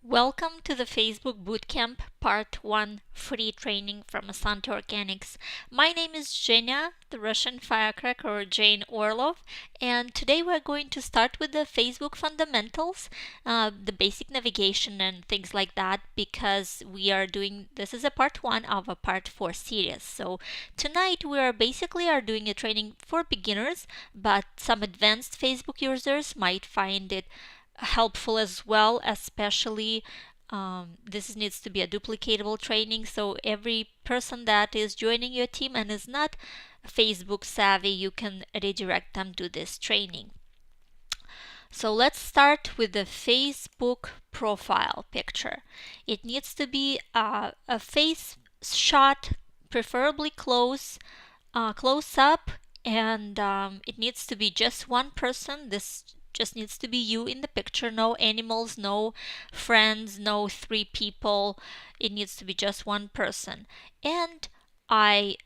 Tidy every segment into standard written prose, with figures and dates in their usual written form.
Welcome to the Facebook Bootcamp Part 1 free training from Essante Organics. My name is Zhenya, the Russian firecracker, or Jane Orlov, and today we're going to start with the Facebook fundamentals, the basic navigation and things like that, because this is a part 1 of a part 4 series. So tonight we are doing a training for beginners, but some advanced Facebook users might find it helpful as well, especially this needs to be a duplicatable training, so every person that is joining your team and is not Facebook savvy, you can redirect them to this training. So let's start with the Facebook profile picture. It needs to be a face shot, preferably close up, and it needs to be just one person. This just needs to be you in the picture, no animals, no friends, no 3 people. It needs to be just one person. And I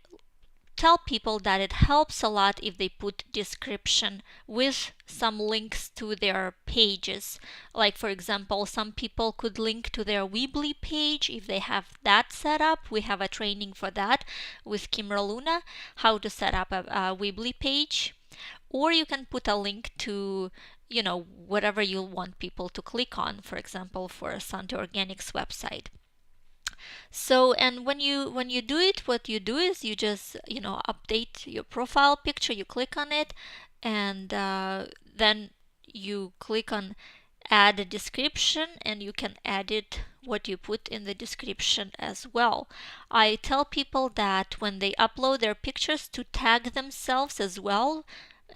tell people that it helps a lot if they put description with some links to their pages. Like, for example, some people could link to their Weebly page if they have that set up. We have a training for that with Kimra Luna, how to set up a Weebly page. Or you can put a link to whatever you want people to click on, for example, for Essante Organics website. So, and when you do it, what you do is you just update your profile picture. You click on it, and then you click on add a description, and you can edit what you put in the description as well. I tell people that when they upload their pictures to tag themselves as well,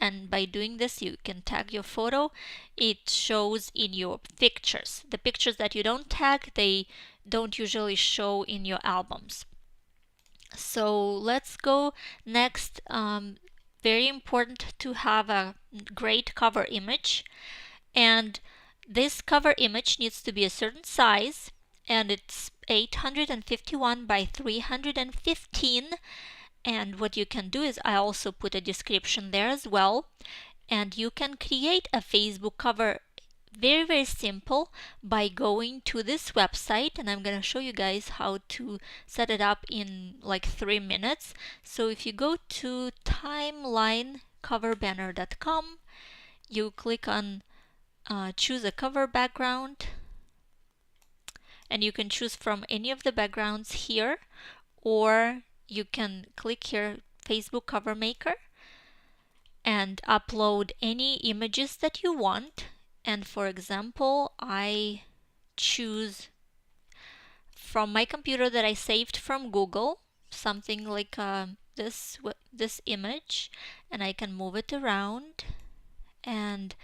and by doing this you can tag your photo. It shows in your pictures. The pictures that you don't tag, they don't usually show in your albums. So let's go next. Very important to have a great cover image, and this cover image needs to be a certain size, and it's 851 by 315. And what you can do is I also put a description there as well, and you can create a Facebook cover very simple by going to this website, and I'm going to show you guys how to set it up in like 3 minutes. So if you go to timelinecoverbanner.com, you click on choose a cover background, and you can choose from any of the backgrounds here, or you can click here Facebook cover maker and upload any images that you want. And for example, I choose from my computer that I saved from Google something like this image, and I can move it around and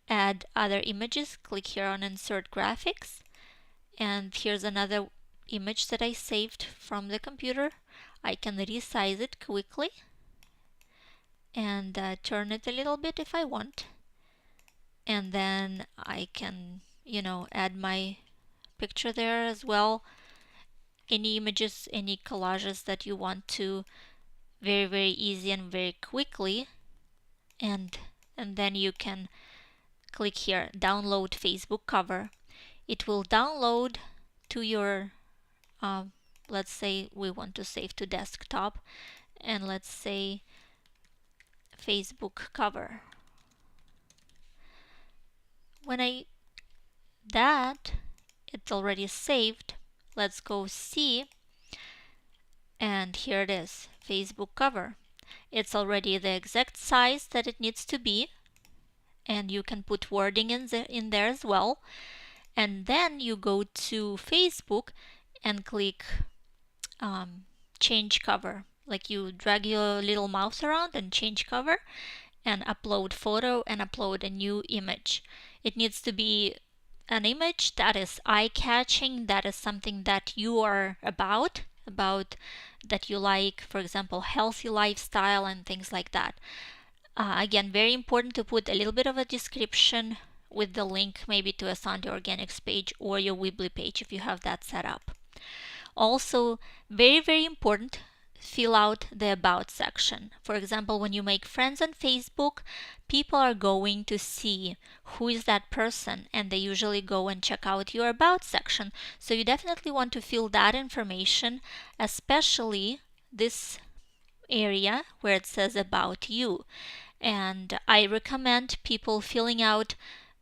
add other images. Click here on insert graphics, and here's another image that I saved from the computer. I can resize it quickly and turn it a little bit if I want, and then I can add my picture there as well. Any images, any collages that you want to, very easy and very quickly. And then you can click here download Facebook cover. It will download to your let's say we want to save to desktop, and let's say Facebook cover. When it's already saved. Let's go see, and here it is, Facebook cover. It's already the exact size that it needs to be, and you can put wording in there as well. And then you go to Facebook and click change cover. Like, you drag your little mouse around and change cover, and upload photo and upload a new image. It needs to be an image that is eye-catching, that is something that you are about that you like, for example, healthy lifestyle and things like that. Again, very important to put a little bit of a description with the link maybe to a Essante Organics page or your Weebly page if you have that set up. Also, very important fill out the About section. For example, when you make friends on Facebook, people are going to see who is that person, and they usually go and check out your About section. So you definitely want to fill that information, especially this area where it says About You. And I recommend people filling out,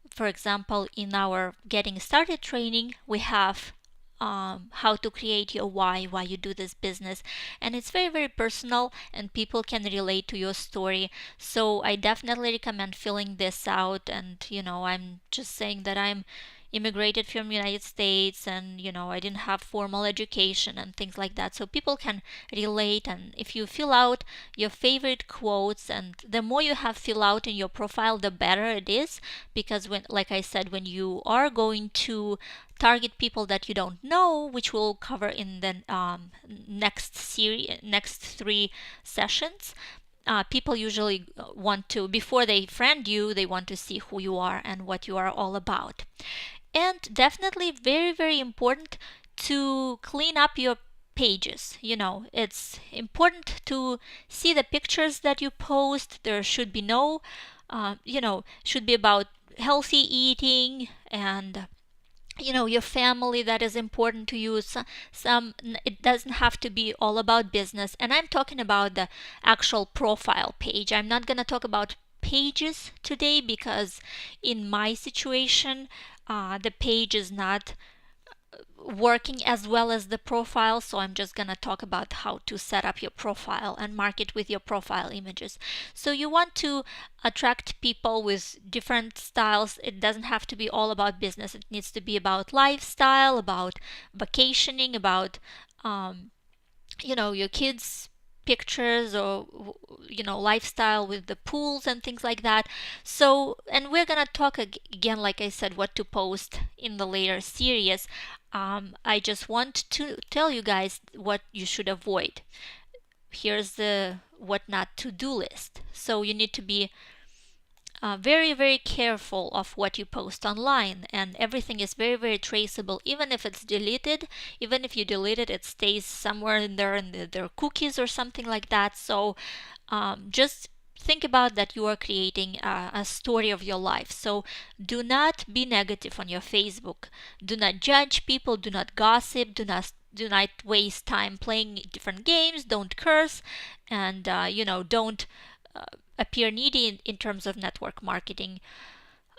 for example, in our Getting Started training, we have how to create your why you do this business, and it's very, very personal, and people can relate to your story. So I definitely recommend filling this out. And I'm just saying that I'm immigrated from United States, and I didn't have formal education and things like that, so people can relate. And if you fill out your favorite quotes, and the more you have fill out in your profile, the better it is, because when, like I said, when you are going to target people that you don't know, which we'll cover in the next 3 sessions, people usually want to, before they friend you, they want to see who you are and what you are all about. And definitely very, very important to clean up your pages. It's important to see the pictures that you post. There should be no, should be about healthy eating, and your family that is important to you. It doesn't have to be all about business, and I'm talking about the actual profile page. I'm not going to talk about pages today, because in my situation, the page is not working as well as the profile, so I'm just gonna talk about how to set up your profile and market with your profile images. So you want to attract people with different styles. It doesn't have to be all about business. It needs to be about lifestyle, about vacationing, about your kids pictures, or lifestyle with the pools and things like that. So, and we're gonna talk again, like I said, what to post in the later series. I just want to tell you guys what you should avoid. Here's the what not to do list. So you need to be very, very careful of what you post online, and everything is very, very traceable. Even if it's deleted, even if you delete it, it stays somewhere in there, in their cookies or something like that. So just think about that you are creating a story of your life. So do not be negative on your Facebook. Do not judge people. Do not gossip. Do not waste time playing different games. Don't curse, and don't appear needy in terms of network marketing.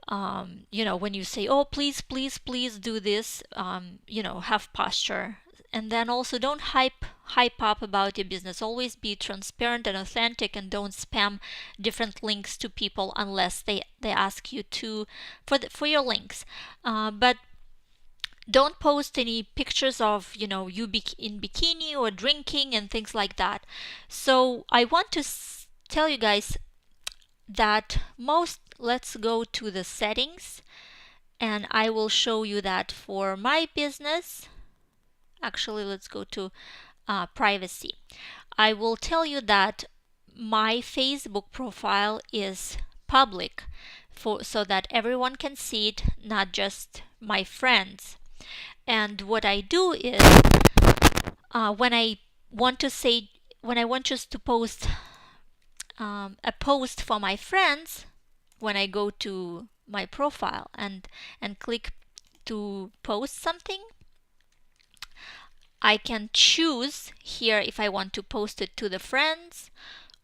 When you say, oh, please, please, please do this, have posture. And then also don't hype up about your business. Always be transparent and authentic, and don't spam different links to people unless they ask you to for your links. But don't post any pictures of you in bikini or drinking and things like that. So I want to tell you guys that let's go to the settings, and I will show you that for my business. Actually, let's go to privacy. I will tell you that my Facebook profile is public, so that everyone can see it, not just my friends. And what I do is, when I want just to post a post for my friends, when I go to my profile and click to post something, I can choose here if I want to post it to the friends,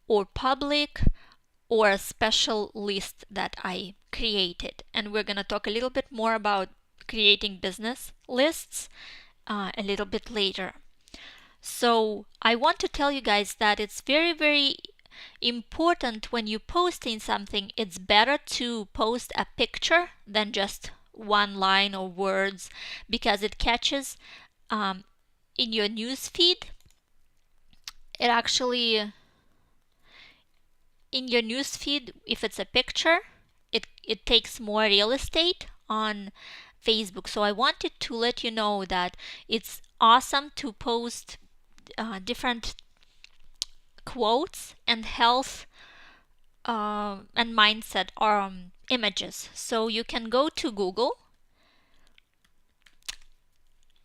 or public, or a special list that I created. And we're going to talk a little bit more about creating business lists a little bit later. So I want to tell you guys that it's very, very important when you posting something. It's better to post a picture than just one line or words, because it catches in your news feed. It actually, in your news feed, if it's a picture, it takes more real estate on Facebook. So I wanted to let you know that it's awesome to post different quotes and health and mindset or images. So you can go to Google.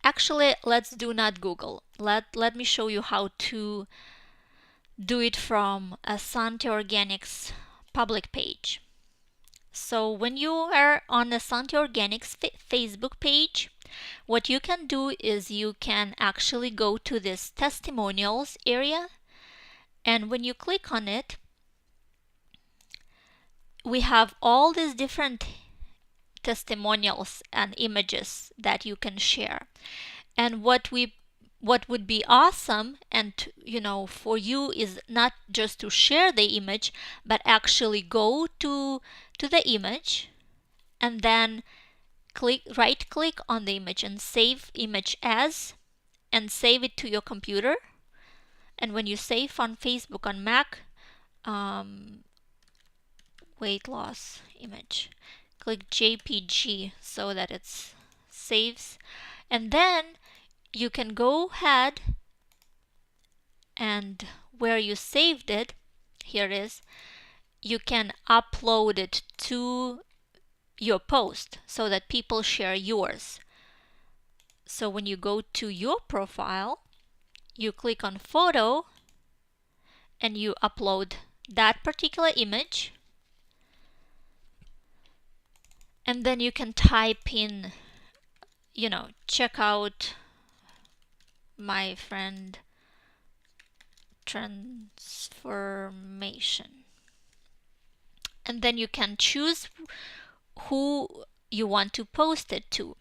Actually, let's do not Google. Let me show you how to do it from Essante Organics public page. So when you are on Essante Organics Facebook page, what you can do is you can actually go to this testimonials area, and when you click on it, we have all these different testimonials and images that you can share. And what would be awesome, and for you, is not just to share the image, but actually go to the image and then right click on the image and save image as, and save it to your computer. And when you save on Facebook on Mac, weight loss image, click JPG so that it saves, and then you can go ahead and where you saved it, here it is, you can upload it to your post so that people share yours. So when you go to your profile, you click on photo and you upload that particular image, and then you can type in, check out my friend transformation, and then you can choose who you want to post it to.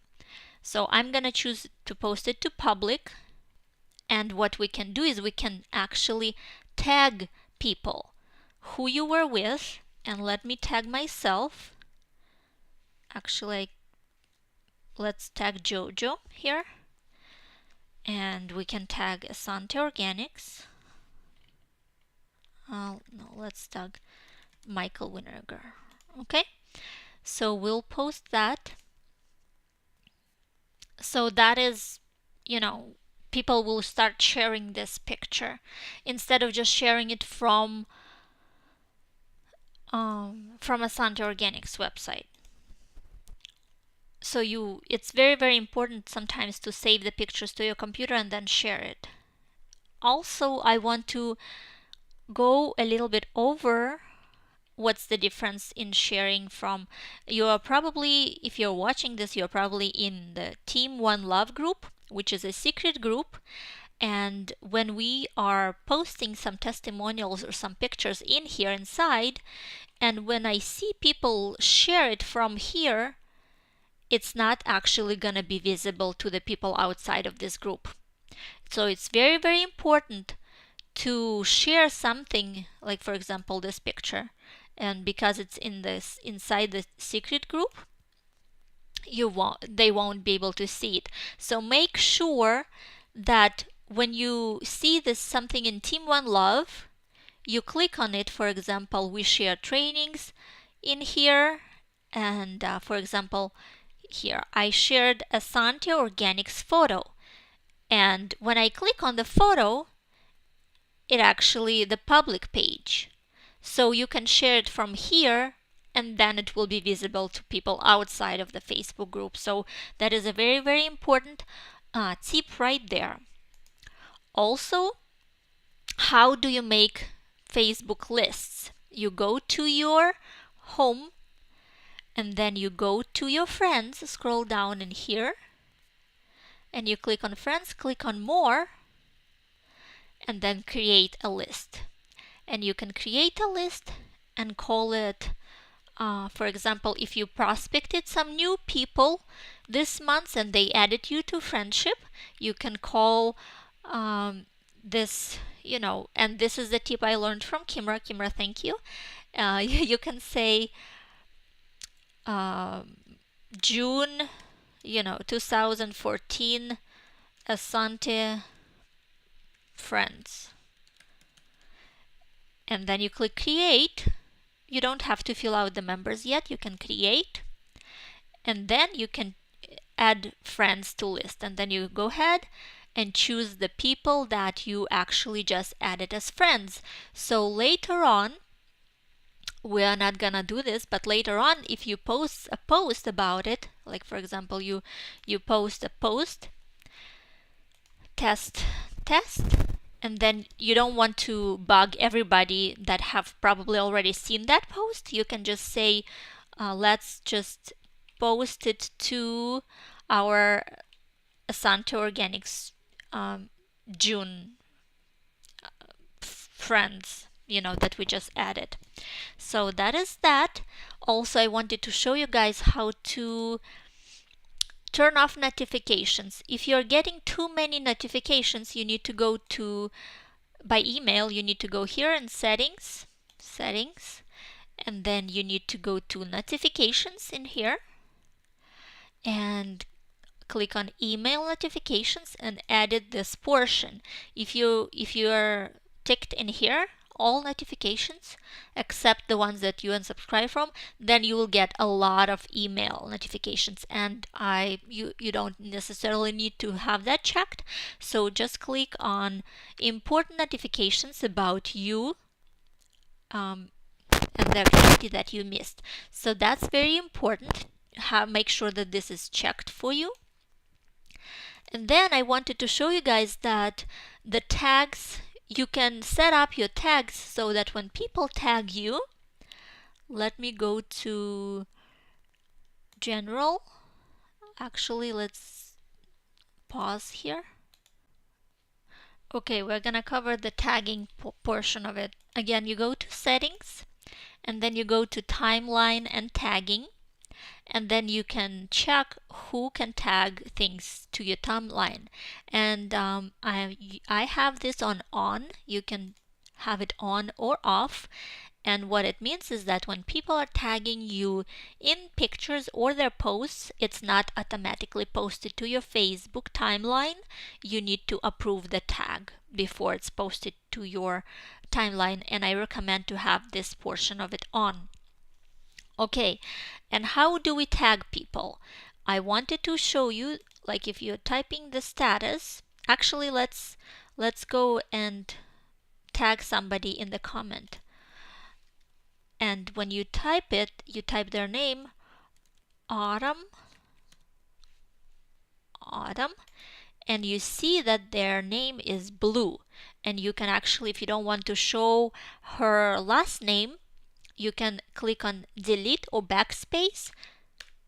So I'm gonna choose to post it to public, and what we can do is we can actually tag people who you were with, and let me tag myself. Actually, let's tag Jojo here, and we can tag Essante Organics. No, let's tag Michael Winnegar. Okay, so we'll post that. So that is, people will start sharing this picture instead of just sharing it from Essante Organics website. So it's very, very important sometimes to save the pictures to your computer and then share it. Also, I want to go a little bit over what's the difference in sharing from, if you're watching this, you're probably in the Team One Love group, which is a secret group. And when we are posting some testimonials or some pictures in here inside, and when I see people share it from here, it's not actually gonna be visible to the people outside of this group. So it's very, very important to share something, like for example this picture, and because it's inside the secret group, they won't be able to see it. So make sure that when you see this something in Team One Love, you click on it. For example, we share trainings in here, and for example here I shared a Essante Organics photo, and when I click on the photo, it actually the public page. So you can share it from here, and then it will be visible to people outside of the Facebook group. So that is a very, very important tip right there. Also, how do you make Facebook lists? You go to your home, and then you go to your friends, scroll down in here, and you click on friends, click on more, and then create a list. And you can create a list and call it, for example, if you prospected some new people this month and they added you to friendship, you can call this, and this is the tip I learned from Kimra. Kimra, thank you. You can say June, 2014 Essante friends. And then you click create. You don't have to fill out the members yet. You can create. And then you can add friends to list. And then you go ahead and choose the people that you actually just added as friends. So later on, we are not gonna do this, but later on, if you post a post about it, like for example, you post a post, test, And then you don't want to bug everybody that have probably already seen that post. You can just say, let's just post it to our Essante Organics June friends, that we just added. So that is that. Also, I wanted to show you guys how to turn off notifications. If you're getting too many notifications, you need to go to, by email, you need to go here in settings, and then you need to go to notifications in here and click on email notifications and edit this portion. If you are ticked in here, all notifications except the ones that you unsubscribe from, then you will get a lot of email notifications, and you don't necessarily need to have that checked. So just click on important notifications about you, and the activity that you missed. So that's very important. Make sure that this is checked for you. And then I wanted to show you guys that the tags, you can set up your tags so that when people tag you, let me go to general. Actually, let's pause here. Okay, we're gonna cover the tagging portion of it. Again, you go to settings and then you go to timeline and tagging. And then you can check who can tag things to your timeline. And I have this on. You can have it on or off. And what it means is that when people are tagging you in pictures or their posts, it's not automatically posted to your Facebook timeline. You need to approve the tag before it's posted to your timeline, and I recommend to have this portion of it on. Okay, and how do we tag people? I wanted to show you, like if you're typing the status, actually let's go and tag somebody in the comment. And when you type it, you type their name, Autumn, and you see that their name is Blue. And you can actually, if you don't want to show her last name, you can click on delete or backspace,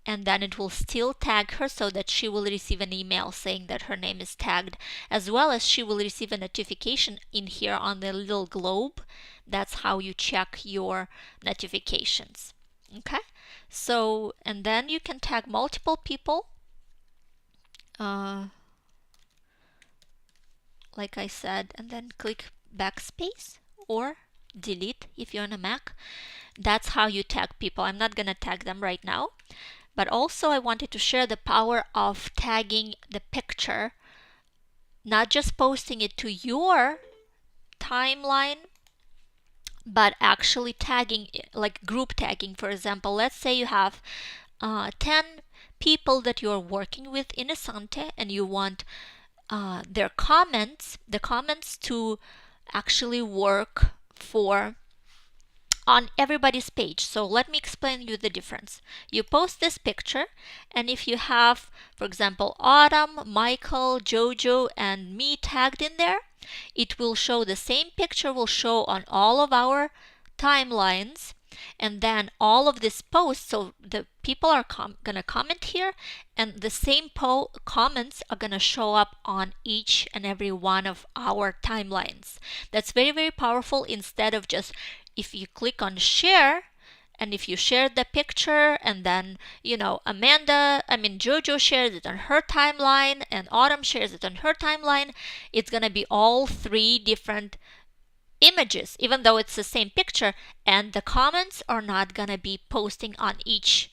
and then it will still tag her so that she will receive an email saying that her name is tagged, as well as she will receive a notification in here on the little globe. That's how you check your notifications. Okay, so, and then you can tag multiple people. Like I said, and then click backspace or delete if you're on a Mac. That's how you tag people. I'm not gonna tag them right now. But also I wanted to share the power of tagging the picture, not just posting it to your timeline, but actually tagging, like group tagging. For example, let's say you have 10 people that you're working with in Essante, and you want the comments to actually work on everybody's page. So let me explain you the difference. You post this picture, and if you have, for example, Autumn, Michael, Jojo, and me tagged in there, it will show, the same picture will show on all of our timelines, and then all of this post, so the people are gonna comment here, and the same comments are gonna show up on each and every one of our timelines. That's very, very powerful. Instead of just, if you click on share, and if you share the picture and then, Jojo shares it on her timeline and Autumn shares it on her timeline, it's gonna be all three different images, even though it's the same picture, and the comments are not gonna be posting on each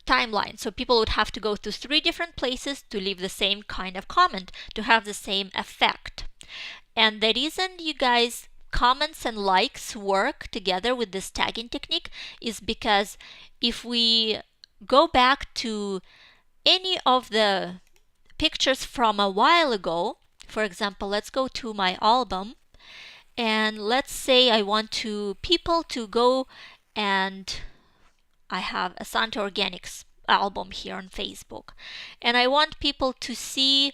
timeline. So people would have to go to three different places to leave the same kind of comment to have the same effect. And the reason, you guys, comments and likes work together with this tagging technique is because if we go back to any of the pictures from a while ago, for example, let's go to my album, and let's say I want people to go, and I have Essante Organics album here on Facebook, and I want people to see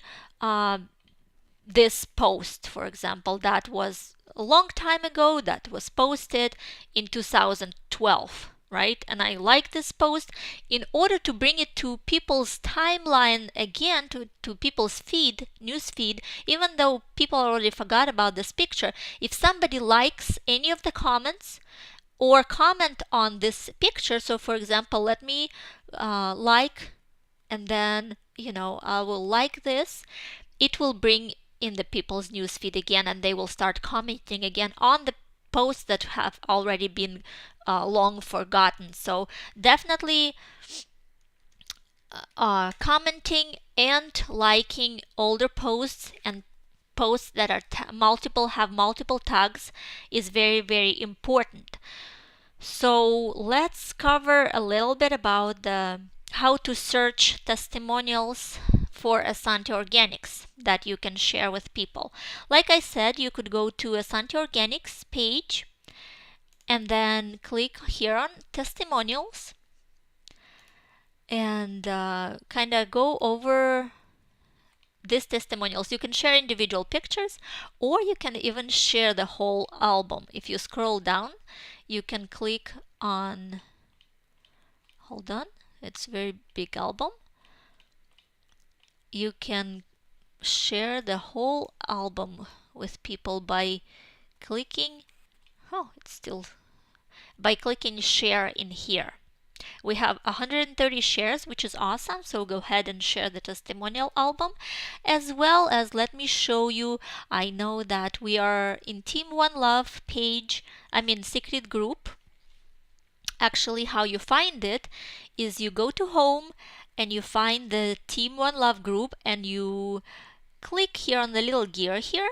this post, for example, that was a long time ago, that was posted in 2012, right? And I like this post. In order to bring it to people's timeline again, to people's feed, news feed, even though people already forgot about this picture, if somebody likes any of the comments or comment on this picture, so for example, let me like, and then, I will like this, it will bring in the people's newsfeed again, and they will start commenting again on the posts that have already been long forgotten. So definitely commenting and liking older posts and posts that are have multiple tags is very, very important. So let's cover a little bit about how to search testimonials for Essante Organics that you can share with people. Like I said, you could go to Essante Organics page and then click here on testimonials and kind of go over these testimonials. You can share individual pictures, or you can even share the whole album. If you scroll down, you can click on, hold on, it's a very big album. You can share the whole album with people by clicking, by clicking share in here. We have 130 shares, which is awesome. So go ahead and share the testimonial album, as well as let me show you. I know that we are in Team One Love page, secret group. Actually, how you find it is you go to home and you find the Team One Love group and you click here on the little gear here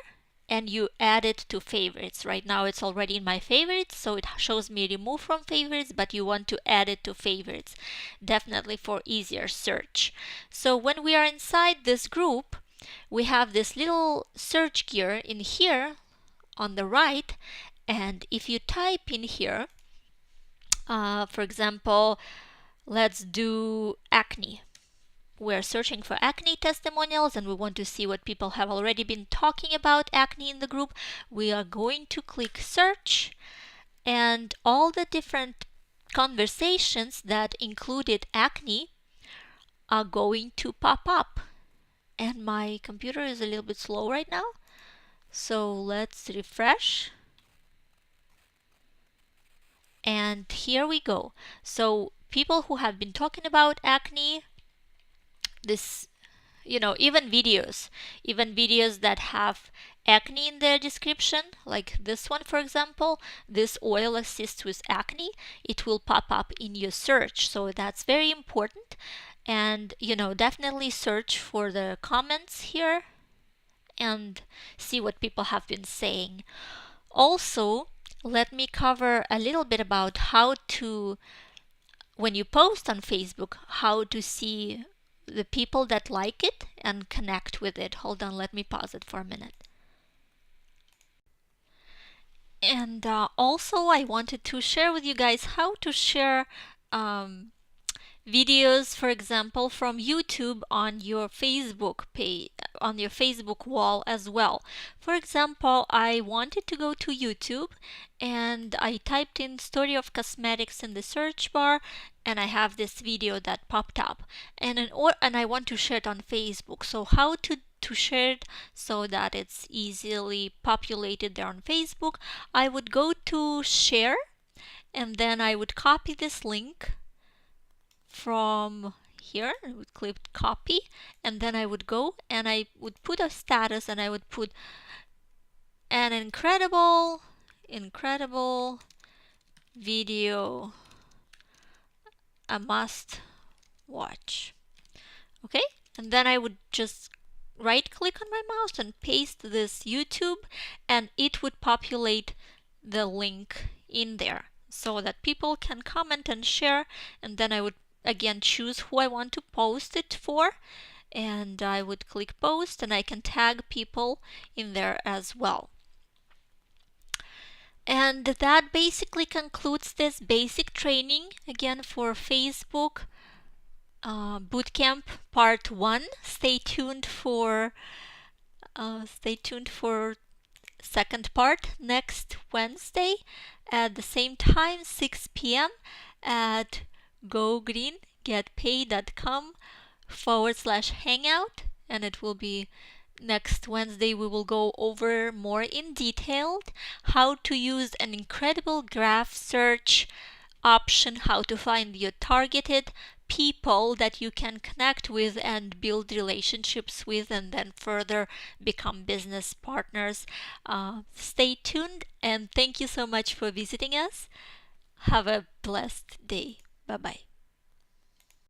and you add it to favorites. Right now it's already in my favorites, so it shows me remove from favorites, but you want to add it to favorites, definitely for easier search. So when we are inside this group, we have this little search gear in here on the right, and if you type in here, for example, let's do acne. We're searching for acne testimonials and we want to see what people have already been talking about acne in the group. We are going to click search, and all the different conversations that included acne are going to pop up. And my computer is a little bit slow right now, so let's refresh. And here we go. So people who have been talking about acne, this, even videos that have acne in their description, like this one, for example, this oil assists with acne, it will pop up in your search. So that's very important. And definitely search for the comments here and see what people have been saying. Also, let me cover a little bit about how to, when you post on Facebook, how to see the people that like it and connect with it. Hold on, let me pause it for a minute. And also I wanted to share with you guys how to share videos, for example, from YouTube on your Facebook page, on your Facebook wall as well. For example, I wanted to go to YouTube and I typed in story of cosmetics in the search bar, and I have this video that popped up, and I want to share it on Facebook. So how to share it so that it's easily populated there on Facebook? I would go to share, and then I would copy this link from here. I would click copy, and then I would go and I would put a status, and I would put an incredible video, a must watch. Okay, and then I would just right click on my mouse and paste this YouTube, and it would populate the link in there so that people can comment and share. And then I would again choose who I want to post it for, and I would click post, and I can tag people in there as well. And that basically concludes this basic training again for Facebook Bootcamp Part 1. Stay tuned for Stay tuned for second part next Wednesday at the same time, 6 p.m. at gogreengetpaid.com/hangout, and it will be next Wednesday. We will go over more in detail how to use an incredible graph search option, how to find your targeted people that you can connect with and build relationships with, and then further become business partners. Stay tuned, and thank you so much for visiting us. Have a blessed day. Bye bye.